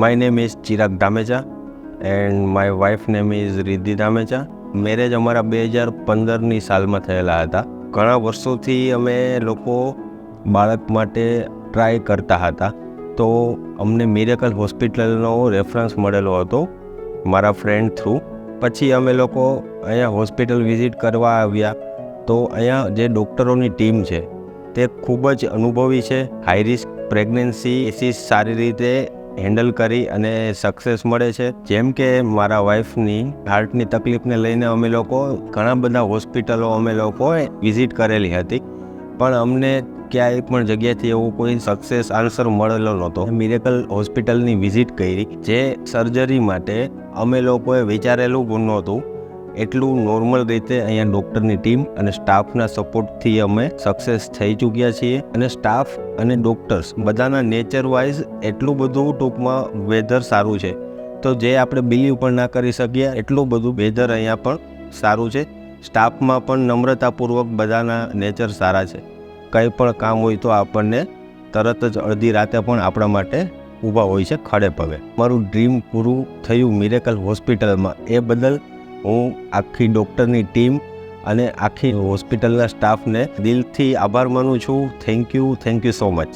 My name is Chirag Dhamecha and my wife name is Riddhi Dhamecha. Marriage અમારા 2015ની સાલમાં થયેલા હતા. ઘણા વર્ષોથી અમે લોકો બાળક માટે ટ્રાય કરતા હતા, તો અમને મિરેકલ હોસ્પિટલનો રેફરન્સ મળેલો હતો મારા ફ્રેન્ડ થ્રુ. પછી અમે લોકો અહીંયા હોસ્પિટલ વિઝિટ કરવા આવ્યા, તો અહીંયા જે ડૉક્ટરોની ટીમ છે તે ખૂબ જ અનુભવી છે. હાઈ રિસ્ક પ્રેગ્નન્સી સારી રીતે હેન્ડલ કરી અને સક્સેસ મળે છે. જેમ કે મારા વાઈફની હાર્ટની તકલીફને લઈને અમે લોકો ઘણા બધા હોસ્પિટલો અમે લોકોએ વિઝિટ કરેલી હતી, પણ અમને ક્યાંય પણ જગ્યાએથી એવું કોઈ સક્સેસ આન્સર મળેલો નહોતો. મિરેકલ હોસ્પિટલની વિઝિટ કરી, જે સર્જરી માટે અમે લોકોએ વિચારેલું પણ નહોતું એટલું નોર્મલ રીતે અહીંયા ડૉક્ટરની ટીમ અને સ્ટાફના સપોર્ટથી અમે સક્સેસ થઈ ચૂક્યા છીએ. અને સ્ટાફ અને ડૉક્ટર્સ બધાના નેચર વાઇઝ એટલું બધું ટૂંકમાં વેધર સારું છે, તો જે આપણે બિલીવ પણ ના કરી શકીએ એટલું બધું વેધર અહીંયા પણ સારું છે. સ્ટાફમાં પણ નમ્રતાપૂર્વક બધાના નેચર સારા છે. કંઈ પણ કામ હોય તો આપણને તરત જ અડધી રાતે પણ આપણા માટે ઊભા હોય છે ખડે પગે. મારું ડ્રીમ પૂરું થયું મિરેકલ હોસ્પિટલમાં, એ બદલ હું આખી ડૉક્ટરની ટીમ અને આખી હોસ્પિટલના સ્ટાફને દિલથી આભાર માનું છું. Thank you so much.